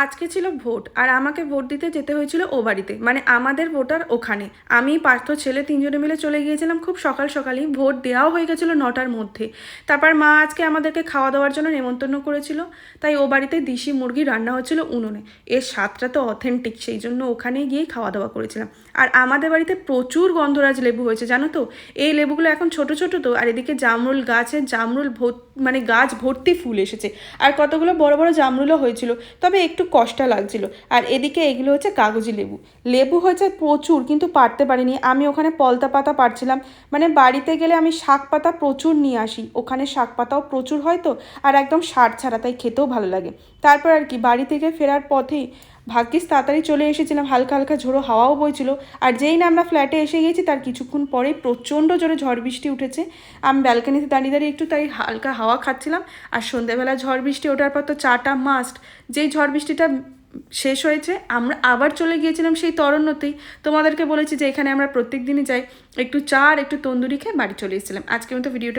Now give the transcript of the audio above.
আজকে ছিল ভোট, আর আমাকে ভোট দিতে যেতে হয়েছিল ও বাড়িতে, মানে আমাদের ভোটার ওখানে। আমি পার্থ ছেলে তিনজনে মিলে চলে গিয়েছিলাম খুব সকাল সকালই, ভোট দেওয়াও হয়ে গেছিলো 9টার মধ্যে। তারপর মা আজকে আমাদেরকে খাওয়া দাওয়ার জন্য নেমন্তন্ন করেছিল, তাই ও বাড়িতে দেশি মুরগি রান্না হচ্ছিল উনুনে। এর স্বাদটা তো অথেন্টিক, সেই জন্য ওখানে গিয়েই খাওয়া দাওয়া করেছিলাম। আর আমাদের বাড়িতে প্রচুর গন্ধরাজ লেবু হয়েছে জানো তো। এই লেবুগুলো এখন ছোট ছোট তো, আর এদিকে জামরুল গাছে জামরুল মানে গাছ ভর্তি ফুল এসেছে, আর কতগুলো বড় বড় জামরুলও হয়েছিল, তবে একটু কষ্ট লাগছিল। আর এদিকে এগুলো হচ্ছে কাগজি লেবু। লেবু হয়েছে প্রচুর, কিন্তু পারতে পারিনি। আমি ওখানে পলতা পাতা পারছিলাম, মানে বাড়িতে গেলে আমি শাক পাতা প্রচুর নিয়ে আসি, ওখানে শাক পাতাও প্রচুর হয় তো, আর একদম সার ছাড়া, তাই খেতেও ভালো লাগে। তারপর আর কি বাড়ি থেকে ফেরার পথেই ভাগ্যিস তাড়াতাড়ি চলে এসেছিলাম, হালকা হালকা ঝোড়ো হাওয়াও বইছিল। আর যেই না আমরা ফ্ল্যাটে এসে গেছি তার কিছুক্ষণ পরেই প্রচণ্ড জোরে ঝড় বৃষ্টি উঠেছে। আমি ব্যালকনিতে দাঁড়িয়ে দাঁড়িয়ে একটু তাই হালকা হাওয়া খাচ্ছিলাম। আর সন্ধ্যাবেলা ঝড় বৃষ্টি ওঠার পর তো চাটা মাস্ট। যেই ঝড় বৃষ্টিটা শেষ হয়েছে আমরা আবার চলে গিয়েছিলাম সেই তরণ্যতেই। তোমাদেরকে বলেছি যে এখানে আমরা প্রত্যেক দিনই যাই, একটু চা আর একটু তন্দুরি খেয়ে বাড়ি চলে এসেছিলাম। আজকের মতো ভিডিওটা